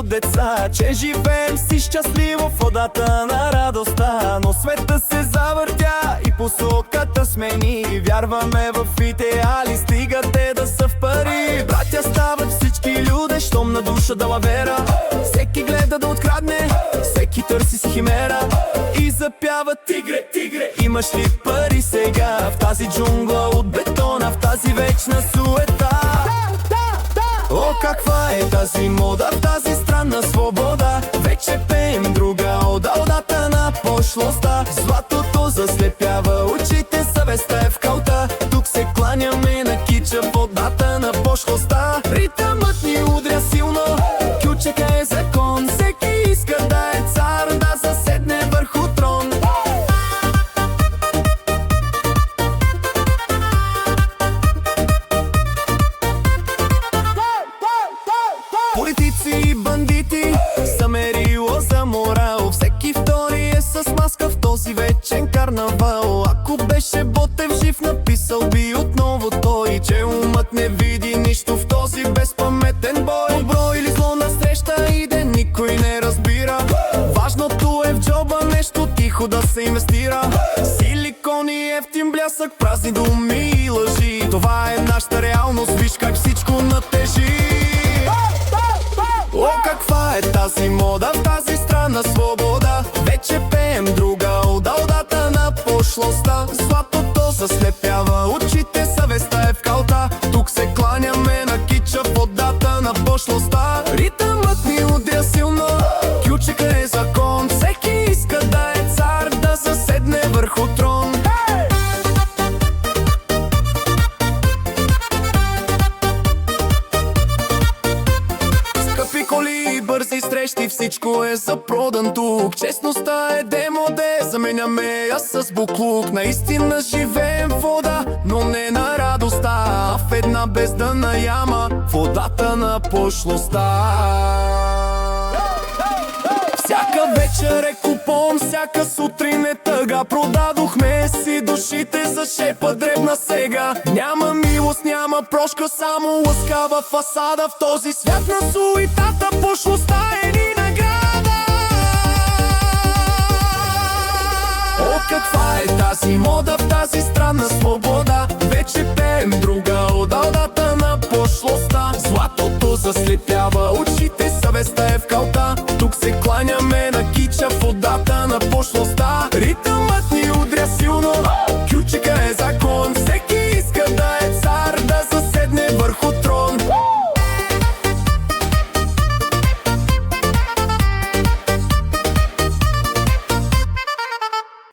като деца, че живеем си щастливо в водата на радостта. Но света се завъртя и посоката смени. Вярваме в идеали, стига те да са в пари. Братя стават всички люди, щом на душа дала вера. Всеки гледа да открадне, всеки търси с химера и запява: тигре, тигре, имаш ли пари сега? В тази джунгла от бетона, в тази вечна суета. О, каква е тази мода, в тази странна свобода. Вече пеем друга ода, одата на пошлостта. Златото заслепява очите, съвестта е в калта. Тук се кланяме на кича, водата на пошлостта. Ритъмът ни удря силно, ключека е закон. Всеки иска да е цар, да заседне върху трон. Политици и бандити са мерило за морал. Всеки втори е с маска в този вечен карнавал. Ако беше Ботев жив, написал би отново той, че умът не види нищо в този безпаметен бой. Добро или зло насреща иде, никой не разбира. Важното е в джоба нещо тихо да се инвестира. Силикон и ефтин блясък, празни думи и лъжи. Това е нашата реалност, виж как всичко натежи. О, каква е тази мода, в тази странна свобода. Вече пеем друга ода, одата на пошлостта. Златото заслепява очите, съвестта е в калта. Тук се кланяме на кича, водата на пошлостта. Ритъмът ни удря силно, ключика е закон. Всеки иска да е цар, да заседне върху трон. Скъпи коли и бързи срещи, всичко е за продан тук. Честността е демоде, заменяме я с буклук. Наистина живеем в вода, но не на радостта, а в една бездънна яма, водата на пошлостта. Всяка вечер е купон, всяка сутрин е тъга. Продадохме си душите за шепа дребна сега. Няма милост, няма прошка, само лъскава фасада. В този свят на суетата пошлостта е ни награда. О, каква е тази мода, в тази странна свобода. Вече пеем друга ода, одата на пошлостта. Златото заслепява очите, съвестта е в калта. Тук се кланя